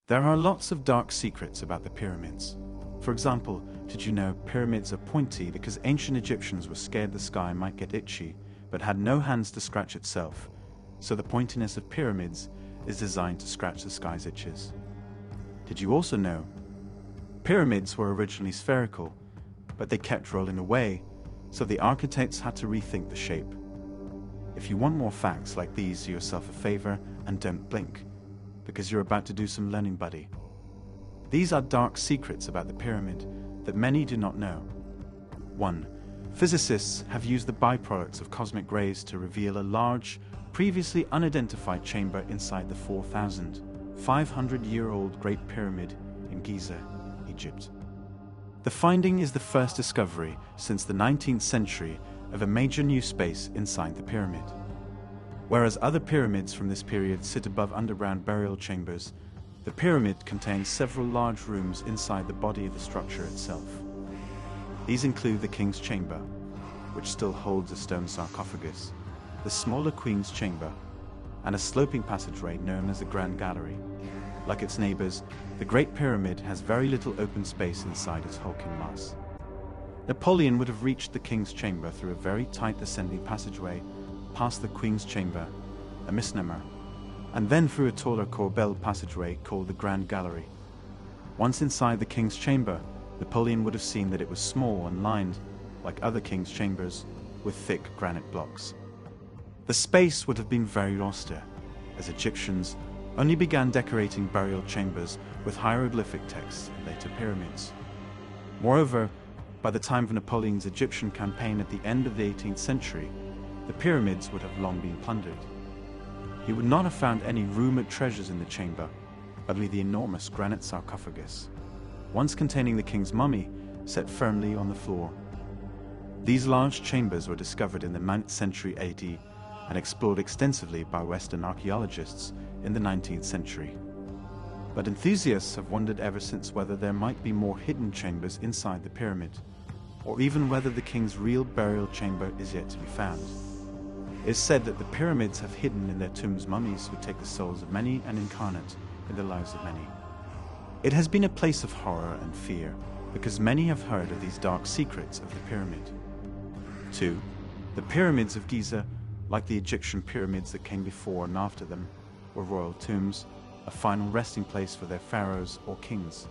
There are lots of dark secrets about the pyramids. For example, did you know pyramids are pointy because ancient Egyptians were scared the sky might get itchy, but had no hands to scratch itself, so the pointiness of pyramids is designed to scratch the sky's itches. Did you also know pyramids were originally spherical, but they kept rolling away, so the architects had to rethink the shape? If you want more facts like these, do yourself a favor and don't blink, because you're about to do some learning, buddy. These are dark secrets about the pyramid that many do not know. 1. Physicists have used the byproducts of cosmic rays to reveal a large, previously unidentified chamber inside the 4,500-year-old Great Pyramid in Giza, Egypt. The finding is the first discovery since the 19th century of a major new space inside the pyramid. Whereas other pyramids from this period sit above underground burial chambers, the pyramid contains several large rooms inside the body of the structure itself. These include the King's Chamber, which still holds a stone sarcophagus, the smaller Queen's Chamber, and a sloping passageway known as the Grand Gallery. Like its neighbors, the Great Pyramid has very little open space inside its hulking mass. Napoleon would have reached the King's Chamber through a very tight ascending passageway, past the Queen's Chamber, a misnomer, and then through a taller corbelled passageway called the Grand Gallery. Once inside the King's Chamber, Napoleon would have seen that it was small and lined, like other King's Chambers, with thick granite blocks. The space would have been very austere, as Egyptians only began decorating burial chambers with hieroglyphic texts in later pyramids. Moreover, by the time of Napoleon's Egyptian campaign at the end of the 18th century, the pyramids would have long been plundered. He would not have found any rumored treasures in the chamber, only the enormous granite sarcophagus, once containing the king's mummy, set firmly on the floor. These large chambers were discovered in the 9th century AD and explored extensively by Western archaeologists in the 19th century. But enthusiasts have wondered ever since whether there might be more hidden chambers inside the pyramid, or even whether the king's real burial chamber is yet to be found. It is said that the pyramids have hidden in their tombs mummies who take the souls of many and incarnate in the lives of many. It has been a place of horror and fear because many have heard of these dark secrets of the pyramid. 2. The pyramids of Giza, like the Egyptian pyramids that came before and after them, were royal tombs, a final resting place for their pharaohs or kings.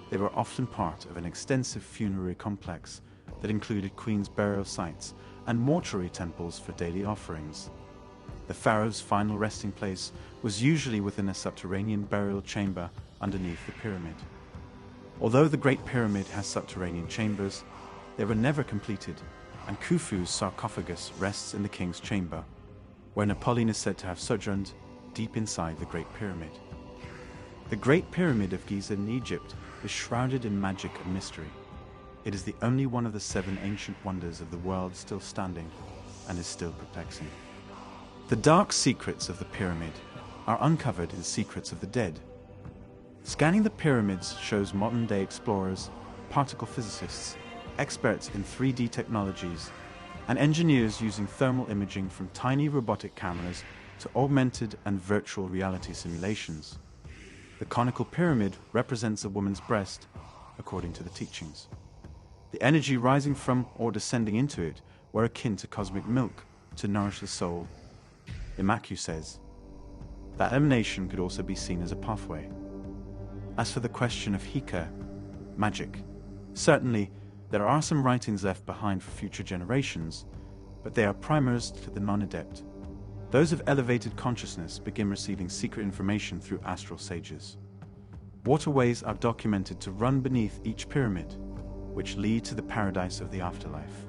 They were often part of an extensive funerary complex that included queens' burial sites and mortuary temples for daily offerings. The pharaoh's final resting place was usually within a subterranean burial chamber underneath the pyramid. Although the Great Pyramid has subterranean chambers, they were never completed, and Khufu's sarcophagus rests in the King's Chamber, where Napoleon is said to have sojourned deep inside the Great Pyramid. The Great Pyramid of Giza in Egypt is shrouded in magic and mystery. It is the only one of the 7 ancient wonders of the world still standing and is still perplexing. The dark secrets of the pyramid are uncovered in Secrets of the Dead. Scanning the pyramids shows modern-day explorers, particle physicists, experts in 3D technologies, and engineers using thermal imaging from tiny robotic cameras to augmented and virtual reality simulations. The conical pyramid represents a woman's breast, according to the teachings. The energy rising from or descending into it were akin to cosmic milk to nourish the soul. Imaku says that emanation could also be seen as a pathway. As for the question of Hika, magic, certainly there are some writings left behind for future generations, but they are primers to the non-adept. Those of elevated consciousness begin receiving secret information through astral sages. Waterways are documented to run beneath each pyramid, which lead to the paradise of the afterlife.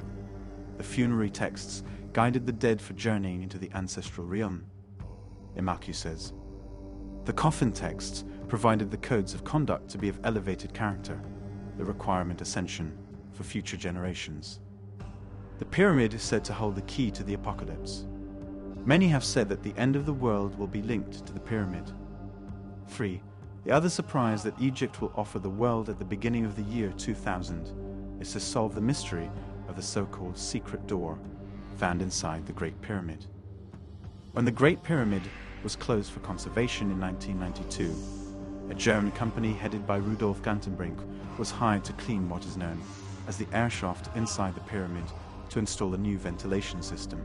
The funerary texts guided the dead for journeying into the ancestral realm. Imaku says the coffin texts provided the codes of conduct to be of elevated character, the requirement ascension for future generations. The pyramid is said to hold the key to the apocalypse. Many have said that the end of the world will be linked to the pyramid. 3. The other surprise that Egypt will offer the world at the beginning of the year 2000 is to solve the mystery of the so-called secret door found inside the Great Pyramid. When the Great Pyramid was closed for conservation in 1992, A German company headed by Rudolf Gantenbrink was hired to clean what is known as the air shaft inside the pyramid to install a new ventilation system.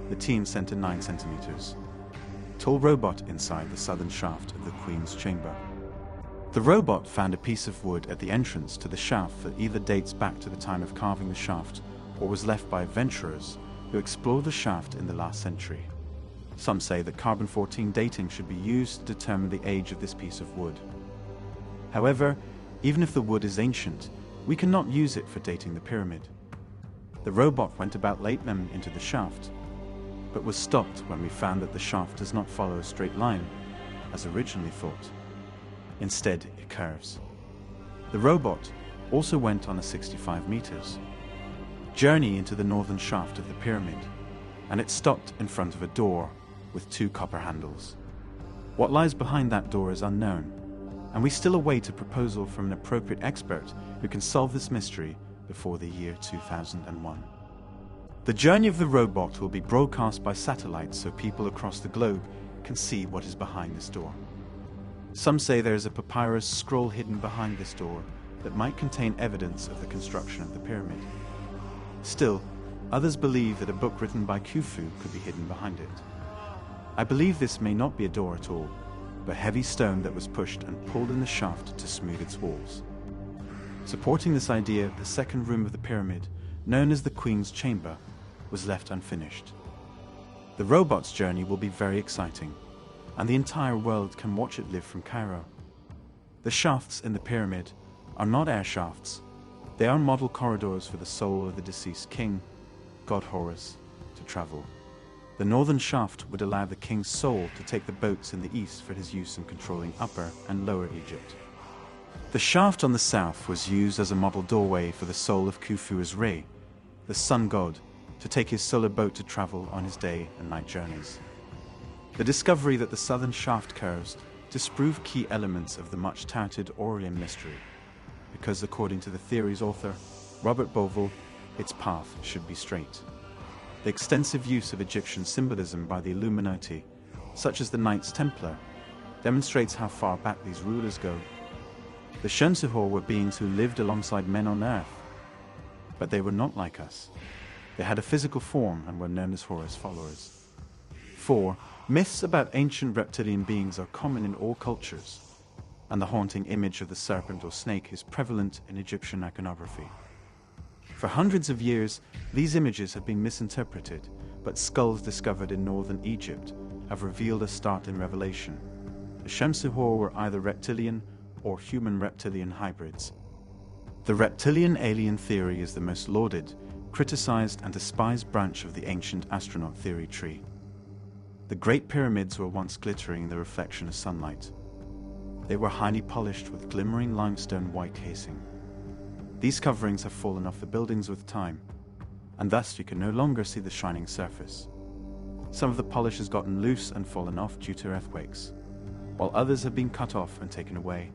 The team sent a 9 centimeters tall robot inside the southern shaft of the Queen's chamber. The robot found a piece of wood at the entrance to the shaft that either dates back to the time of carving the shaft or was left by adventurers who explored the shaft in the last century. Some say that carbon-14 dating should be used to determine the age of this piece of wood. However, even if the wood is ancient, we cannot use it for dating the pyramid. The robot went about late them into the shaft, but was stopped when we found that the shaft does not follow a straight line, as originally thought. Instead, it curves. The robot also went on a 65 meters journey into the northern shaft of the pyramid, and it stopped in front of a door with 2 copper handles. What lies behind that door is unknown, and we still await a proposal from an appropriate expert who can solve this mystery before the year 2001. The journey of the robot will be broadcast by satellite so people across the globe can see what is behind this door. Some say there is a papyrus scroll hidden behind this door that might contain evidence of the construction of the pyramid. Still, others believe that a book written by Khufu could be hidden behind it. I believe this may not be a door at all, but heavy stone that was pushed and pulled in the shaft to smooth its walls. Supporting this idea, the second room of the pyramid, known as the Queen's Chamber, was left unfinished. The robot's journey will be very exciting, and the entire world can watch it live from Cairo. The shafts in the pyramid are not air shafts. They are model corridors for the soul of the deceased king, god Horus, to travel. The northern shaft would allow the king's soul to take the boats in the east for his use in controlling Upper and Lower Egypt. The shaft on the south was used as a model doorway for the soul of Khufu's Re, the sun god, to take his solar boat to travel on his day and night journeys. The discovery that the southern shaft curves disprove key elements of the much-touted Aurelian mystery, because according to the theory's author, Robert Bovell, its path should be straight. The extensive use of Egyptian symbolism by the Illuminati, such as the Knights Templar, demonstrates how far back these rulers go. The Shensuhor were beings who lived alongside men on earth, but they were not like us. They had a physical form and were known as Horus followers. 4. Myths about ancient reptilian beings are common in all cultures, and the haunting image of the serpent or snake is prevalent in Egyptian iconography. For hundreds of years, these images have been misinterpreted, but skulls discovered in northern Egypt have revealed a startling revelation. The Shensuhor were either reptilian or human-reptilian hybrids. The reptilian alien theory is the most lauded, criticized and despised branch of the ancient astronaut theory tree. The Great Pyramids were once glittering in the reflection of sunlight. They were highly polished with glimmering limestone white casing. These coverings have fallen off the buildings with time, and thus you can no longer see the shining surface. Some of the polish has gotten loose and fallen off due to earthquakes, while others have been cut off and taken away.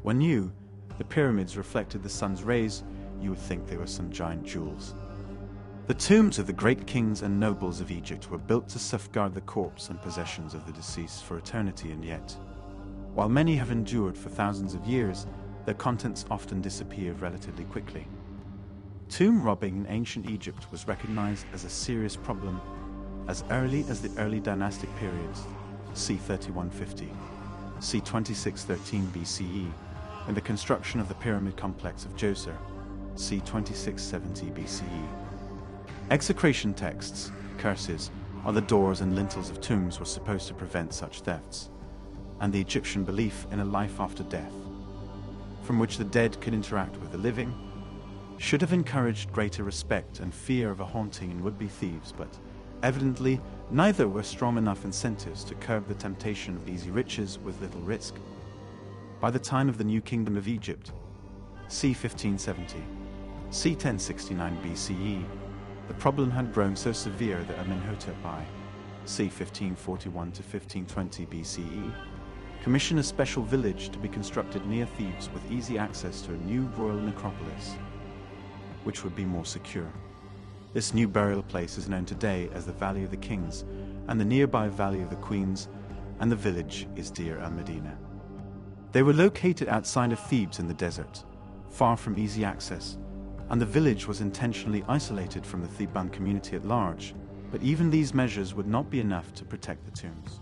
When new, the pyramids reflected the sun's rays, you would think they were some giant jewels. The tombs of the great kings and nobles of Egypt were built to safeguard the corpse and possessions of the deceased for eternity, and yet, while many have endured for thousands of years, their contents often disappear relatively quickly. Tomb robbing in ancient Egypt was recognized as a serious problem as early as the early dynastic periods, c. 3150, c. 2613 BCE, and the construction of the pyramid complex of Djoser, c. 2670 BCE. Execration texts, curses, on the doors and lintels of tombs were supposed to prevent such thefts, and the Egyptian belief in a life after death, from which the dead could interact with the living, should have encouraged greater respect and fear of a haunting in would-be thieves, but evidently neither were strong enough incentives to curb the temptation of easy riches with little risk. By the time of the New Kingdom of Egypt, c. 1570, c. 1069 BCE, the problem had grown so severe that Amenhotep I, c. 1541 to 1520 BCE, commissioned a special village to be constructed near Thebes with easy access to a new royal necropolis, which would be more secure. This new burial place is known today as the Valley of the Kings, and the nearby Valley of the Queens, and the village is Deir el-Medina. They were located outside of Thebes in the desert, far from easy access, and the village was intentionally isolated from the Theban community at large, but even these measures would not be enough to protect the tombs.